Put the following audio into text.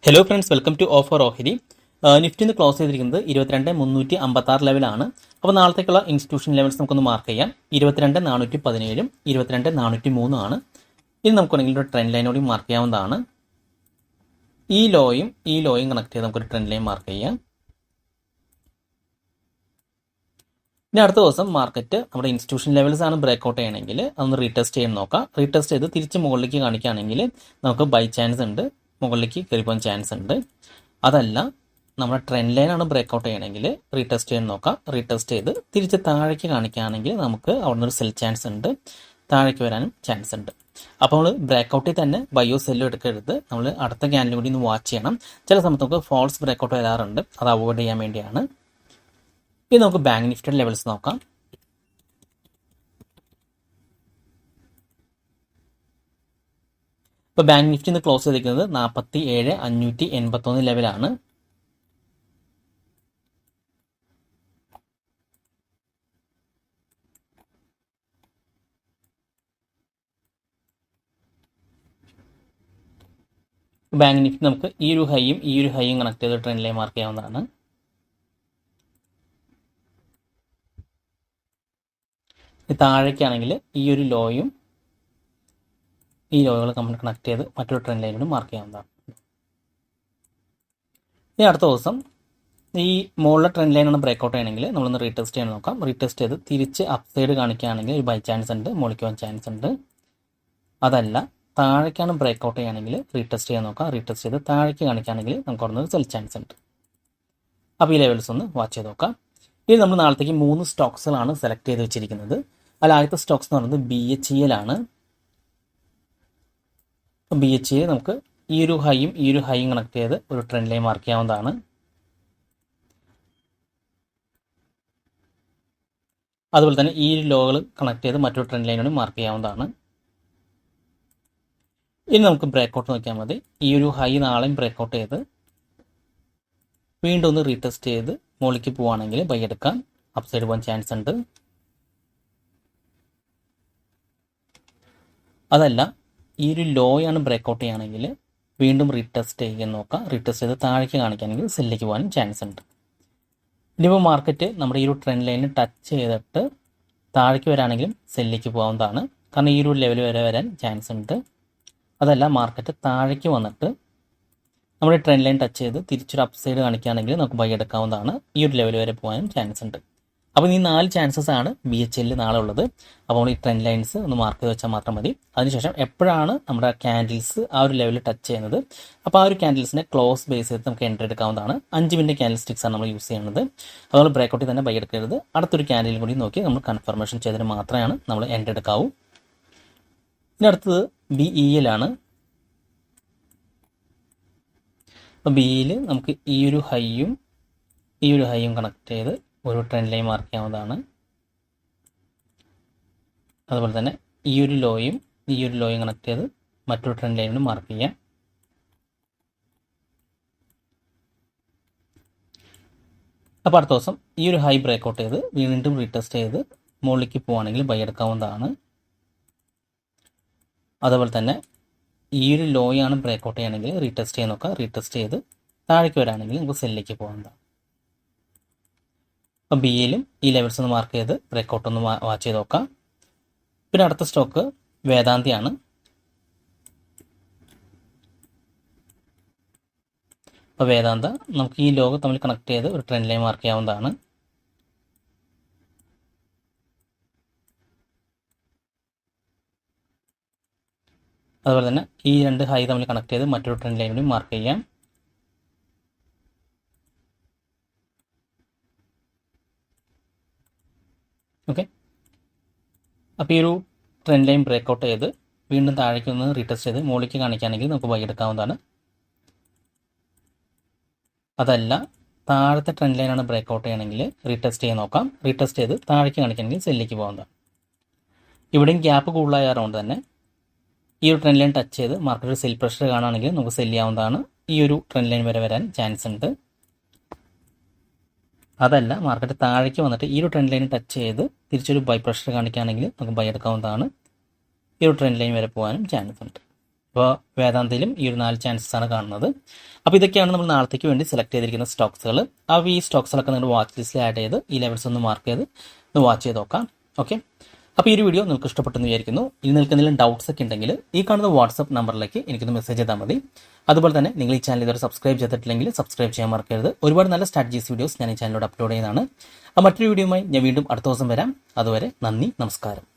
Hello friends, welcome to offer ഓഹരി. Nifty ഇന്ന് close ചെയ്തിരിക്കുന്നത് 22,356 ലെവലാണ്. അപ്പോൾ നാളത്തേക്കുള്ള ഇൻസ്റ്റിറ്റ്യൂഷൻ ലെവൽസ് നമുക്കൊന്ന് മാർക്ക് ചെയ്യാം. 22,417 22,403 ആണ്. ഇനി നമുക്കുണ്ടെങ്കിൽ ഒരു ട്രെൻഡ് ലൈനോട് മാർക്ക് ചെയ്യാവുന്നതാണ്. ഈ ലോയും കണക്ട് ചെയ്ത് നമുക്കൊരു ട്രെൻഡ് ലൈൻ മാർക്ക് ചെയ്യാം. ഇനി അടുത്ത ദിവസം മാർക്കറ്റ് നമ്മുടെ ഇൻസ്റ്റിറ്റ്യൂഷൻ ലെവൽസ് ആണ് ബ്രേക്ക്ഔട്ട് ചെയ്യണമെങ്കിൽ അതൊന്ന് റീടെസ്റ്റ് ചെയ്യാൻ നോക്കാം. റീടെസ്റ്റ് ചെയ്ത് തിരിച്ച് മുകളിലേക്ക് കാണിക്കുകയാണെങ്കിൽ നമുക്ക് ബൈ ചാൻസ് ഉണ്ട്, മുകളിലേക്ക് കയറി പോകാൻ ചാൻസ് ഉണ്ട്. അതല്ല നമ്മുടെ ട്രെൻഡ് ലൈനാണ് ബ്രേക്ക്ഔട്ട് ചെയ്യണമെങ്കിൽ റീടെസ്റ്റ് ചെയ്യാൻ നോക്കാം. റീടെസ്റ്റ് ചെയ്ത് തിരിച്ച് താഴേക്ക് കാണിക്കുകയാണെങ്കിൽ നമുക്ക് അവിടെ നിന്ന് ഒരു സെൽ ചാൻസ് ഉണ്ട്, താഴേക്ക് വരാനും ചാൻസ് ഉണ്ട്. അപ്പോൾ നമ്മൾ ബ്രേക്ക്ഔട്ടിൽ തന്നെ ബയോ സെല്ലോ എടുക്കരുത്, നമ്മൾ അടുത്ത ക്യാൻഡിൽ കൂടി ഒന്ന് വാച്ച് ചെയ്യണം. ചില സമയത്ത് നമുക്ക് ഫോൾസ് ബ്രേക്ക്ഔട്ട് വരാറുണ്ട്, അത് അവോയ്ഡ് ചെയ്യാൻ വേണ്ടിയാണ്. ഇനി നമുക്ക് ബാങ്ക് നിഫ്റ്റിയുടെ ലെവൽസ് നോക്കാം. ഇപ്പോൾ ബാങ്ക് നിഫ്റ്റി ഇന്ന് ക്ലോസ് ചെയ്തിരിക്കുന്നത് 47,581 ലെവലാണ്. ബാങ്ക് നിഫ്റ്റി നമുക്ക് ഈ ഒരു ഹൈയും കണക്ട് ചെയ്ത് ട്രെൻഡ് ലൈൻ മാർക്ക് ചെയ്യാവുന്നതാണ്. താഴേക്കാണെങ്കിൽ ഈ ഒരു ലോയും ഈ ലോകൾ കണക്ട് ചെയ്ത് മറ്റൊരു ട്രെൻഡ് ലൈനോട് മാർക്ക് ചെയ്യാവുന്നതാണ്. ഇനി അടുത്ത ദിവസം ഈ മുകളിലെ ട്രെൻഡ് ലൈനാണ് ബ്രേക്ക്ഔട്ട് ചെയ്യണമെങ്കിൽ നമ്മളൊന്ന് റീടെസ്റ്റ് ചെയ്യാൻ നോക്കാം. റീടെസ്റ്റ് ചെയ്ത് തിരിച്ച് അപ്സൈഡ് കാണിക്കുകയാണെങ്കിൽ ഒരു ബൈ ചാൻസ് ഉണ്ട്, മുകളിലേക്ക് പോകാൻ ചാൻസ് ഉണ്ട്. അതല്ല താഴേക്കാണ് ബ്രേക്ക്ഔട്ട് ചെയ്യുകയാണെങ്കിൽ റീടെസ്റ്റ് ചെയ്യാൻ നോക്കാം. റീടെസ്റ്റ് ചെയ്ത് താഴേക്ക് കാണിക്കുകയാണെങ്കിൽ നമുക്ക് അവിടെ നിന്ന് സെൽ ചാൻസ് ഉണ്ട്. അപ്പോൾ ഈ ലെവൽസ് ഒന്ന് വാച്ച് ചെയ്ത് നോക്കാം. ഇനി നമ്മൾ നാളത്തേക്ക് 3 സ്റ്റോക്സുകളാണ് സെലക്ട് ചെയ്ത് വെച്ചിരിക്കുന്നത്. അതിൽ ആദ്യത്തെ സ്റ്റോക്സ് എന്ന് പറയുന്നത് BHEL ആണ്. BHEL നമുക്ക് ഈ ഒരു ഹൈയും കണക്ട് ചെയ്ത് ഒരു ട്രെൻഡ് ലൈൻ മാർക്ക് ചെയ്യാവുന്നതാണ്. അതുപോലെ തന്നെ ഈ ഒരു ലോകൾ കണക്ട് ചെയ്ത് മറ്റൊരു ട്രെൻഡ് ലൈനോട് മാർക്ക് ചെയ്യാവുന്നതാണ്. ഇനി നമുക്ക് ബ്രേക്ക്ഔട്ട് നോക്കിയാൽ മതി. ഈ ഒരു ഹൈ നാളെയും ബ്രേക്ക്ഔട്ട് ചെയ്ത് വീണ്ടും ഒന്ന് റീടെസ്റ്റ് ചെയ്ത് മുകളിലേക്ക് പോവുകയാണെങ്കിൽ ബൈ എടുക്കാം, അപ്സൈഡ് പോകാൻ ചാൻസ് ഉണ്ട്. അതല്ല ഈ ഒരു ലോയാണ് ബ്രേക്ക്ഔട്ട് ചെയ്യുകയാണെങ്കിൽ വീണ്ടും റീടെസ്റ്റ് ചെയ്യാൻ നോക്കാം. റീടെസ്റ്റ് ചെയ്ത് താഴേക്ക് കാണിക്കുകയാണെങ്കിൽ സെല്ലിലേക്ക് പോകാനും ചാൻസ് ഉണ്ട്. ഇനിയിപ്പോൾ മാർക്കറ്റ് നമ്മുടെ ഈ ഒരു ട്രെൻഡ് ലൈനിൽ ടച്ച് ചെയ്തിട്ട് താഴേക്ക് വരാണെങ്കിലും സെല്ലിലേക്ക് പോകാവുന്നതാണ്, കാരണം ഈ ഒരു ലെവൽ വരെ വരാൻ ചാൻസ് ഉണ്ട്. അതല്ല മാർക്കറ്റ് താഴേക്ക് വന്നിട്ട് നമ്മുടെ ട്രെൻഡ് ലൈൻ ടച്ച് ചെയ്ത് തിരിച്ചൊരു അപ്സൈഡ് കാണിക്കുകയാണെങ്കിൽ നമുക്ക് ബൈ എടുക്കാവുന്നതാണ്. ഈ ഒരു ലെവൽ വരെ പോകാനും ചാൻസ് ഉണ്ട്. അപ്പോൾ ഈ 4 ചാൻസസ് ആണ് BHEL നാളെ ഉള്ളത്. അപ്പോൾ നമ്മൾ ഈ ട്രെൻഡ് ലൈൻസ് ഒന്ന് മാർക്ക് ചെയ്ത് വെച്ചാൽ മാത്രം മതി. അതിനുശേഷം എപ്പോഴാണ് നമ്മുടെ ക്യാൻഡിൽസ് ആ ഒരു ലെവലിൽ ടച്ച് ചെയ്യുന്നത്, അപ്പോൾ ആ ഒരു ക്യാൻഡിൽസിനെ ക്ലോസ് ബേസ് ചെയ്ത് നമുക്ക് എൻട്രി എടുക്കാവുന്നതാണ്. 5 മിനിറ്റ് ക്യാൻഡിൽ സ്റ്റിക്സ് ആണ് നമ്മൾ യൂസ് ചെയ്യുന്നത്. അതുകൊണ്ട് ബ്രേക്ക്ഔട്ടിൽ തന്നെ ബൈ എടുക്കരുത്. അടുത്തൊരു ക്യാൻഡിലും കൂടി നോക്കി നമ്മൾ കൺഫർമേഷൻ ചെയ്തിട്ട് മാത്രമാണ് നമ്മൾ എൻട്രി എടുക്കാവൂ. ഇനി അടുത്തത് BEL ആണ്. അപ്പോൾ BEL നമുക്ക് ഈ ഒരു ഹൈയും കണക്ട് ചെയ്ത് ഒരു ട്രെൻഡ് ലൈൻ മാർക്ക് ചെയ്യാവുന്നതാണ്. അതുപോലെ തന്നെ ഈ ഒരു ലോയും കണക്ട് ചെയ്ത് മറ്റൊരു ട്രെൻഡ് ലൈനിന് മാർക്ക് ചെയ്യാം. അപ്പോൾ അടുത്ത ദിവസം ഈ ഒരു ഹൈ ബ്രേക്ക്ഔട്ട് ചെയ്ത് വീണ്ടും റീടെസ്റ്റ് ചെയ്ത് മുകളിലേക്ക് പോവുകയാണെങ്കിൽ ബൈ എടുക്കാവുന്നതാണ്. അതുപോലെ തന്നെ ഈ ഒരു ലോയാണ് ബ്രേക്ക്ഔട്ട് ചെയ്യണമെങ്കിൽ റീടെസ്റ്റ് ചെയ്യാൻ നോക്കാം. റീടെസ്റ്റ് ചെയ്ത് താഴേക്ക് വരാണെങ്കിൽ നമുക്ക് സെല്ലിലേക്ക് പോകാവുന്നതാണ്. അപ്പോൾ BELലും ഈ ലെവൽസ് ഒന്ന് മാർക്ക് ചെയ്ത് ബ്രേക്ക്ഔട്ട് ഒന്ന് വാച്ച് ചെയ്ത് നോക്കാം. പിന്നെ അടുത്ത സ്റ്റോക്ക് വേദാന്തിയാണ്. അപ്പോൾ വേദാന്ത നമുക്ക് ഈ ലോഗ് തമ്മിൽ കണക്ട് ചെയ്ത് ഒരു ട്രെൻഡ് ലൈൻ മാർക്ക് ചെയ്യാവുന്നതാണ്. അതുപോലെ തന്നെ ഈ 2 ഹൈ തമ്മിൽ കണക്ട് ചെയ്ത് മറ്റൊരു ട്രെൻഡ് ലൈൻ കൂടി മാർക്ക് ചെയ്യാം. ഓക്കെ, അപ്പോൾ ഈ ഒരു ട്രെൻഡ് ലൈൻ ബ്രേക്ക്ഔട്ട് ചെയ്ത് വീണ്ടും താഴേക്ക് ഒന്ന് റീടെസ്റ്റ് ചെയ്ത് മുകളിലേക്ക് കാണിക്കുകയാണെങ്കിൽ നമുക്ക് ബൈ എടുക്കാവുന്നതാണ്. അതല്ല താഴത്തെ ട്രെൻഡ് ലൈനാണ് ബ്രേക്ക്ഔട്ട് ചെയ്യണമെങ്കിൽ റീടെസ്റ്റ് ചെയ്യാൻ നോക്കാം. റീടെസ്റ്റ് ചെയ്ത് താഴേക്ക് കാണിക്കുകയാണെങ്കിൽ സെല്ലിലേക്ക് പോകുന്നതാണ്. ഇവിടെയും ഗ്യാപ്പ് കൂടുതലായതുകൊണ്ട് തന്നെ ഈ ഒരു ട്രെൻഡ് ലൈൻ ടച്ച് ചെയ്ത് മാർക്കറ്റ് സെൽ പ്രഷർ കാണുകയാണെങ്കിൽ നമുക്ക് സെല് ചെയ്യാവുന്നതാണ്. ഈ ഒരു ട്രെൻഡ് ലൈൻ വരെ വരാൻ ചാൻസ് ഉണ്ട്. അതല്ല മാർക്കറ്റ് താഴേക്ക് വന്നിട്ട് ഈ ഒരു ട്രെൻഡ് ലൈൻ ടച്ച് ചെയ്ത് തിരിച്ചൊരു ബൈ പ്രഷർ കാണിക്കുകയാണെങ്കിൽ നമുക്ക് ബൈ എടുക്കാവുന്നതാണ്. ഈ ഒരു ട്രെൻഡ് ലൈൻ വരെ പോകാനും ചാൻസ് ഉണ്ട്. അപ്പോൾ വേദാന്തയിലും ഈ ഒരു 4 ചാൻസസ് ആണ് കാണുന്നത്. അപ്പോൾ ഇതൊക്കെയാണ് നമ്മൾ നാളത്തേക്ക് വേണ്ടി സെലക്ട് ചെയ്തിരിക്കുന്ന സ്റ്റോക്സുകൾ. അപ്പോൾ ഈ സ്റ്റോക്സുകളൊക്കെ നിങ്ങൾ വാച്ച് ലിസ്റ്റിൽ ആഡ് ചെയ്ത് ഈ ലെവൽസ് ഒന്ന് മാർക്ക് ചെയ്ത് ഒന്ന് വാച്ച് ചെയ്ത് നോക്കാം. ഓക്കെ, അപ്പോൾ ഈ ഒരു വീഡിയോ നിങ്ങൾക്ക് ഇഷ്ടപ്പെട്ടെന്ന് വിചാരിക്കുന്നു. ഇനി നിങ്ങൾക്ക് എന്തെങ്കിലും ഡൗട്ട്സ് ഒക്കെ ഉണ്ടെങ്കിൽ ഈ കാണുന്ന വാട്സപ്പ് നമ്പറിലേക്ക് എനിക്കൊന്ന് മെസ്സേജ് ചെയ്താൽ മതി. അതുപോലെ തന്നെ നിങ്ങൾ ഈ ചാനൽ ഇതുവരെ സബ്സ്ക്രൈബ് ചെയ്തിട്ടില്ലെങ്കിൽ സബ്സ്ക്രൈബ് ചെയ്യാൻ മറക്കരുത്. ഒരുപാട് നല്ല സ്ട്രാറ്റജീസ് വീഡിയോസ് ഞാൻ ഈ ചാനലിലൂടെ അപ്ലോഡ് ചെയ്യുന്നതാണ്. മറ്റൊരു വീഡിയോയുമായി ഞാൻ വീണ്ടും അടുത്ത ദിവസം വരാം. അതുവരെ നന്ദി, നമസ്കാരം.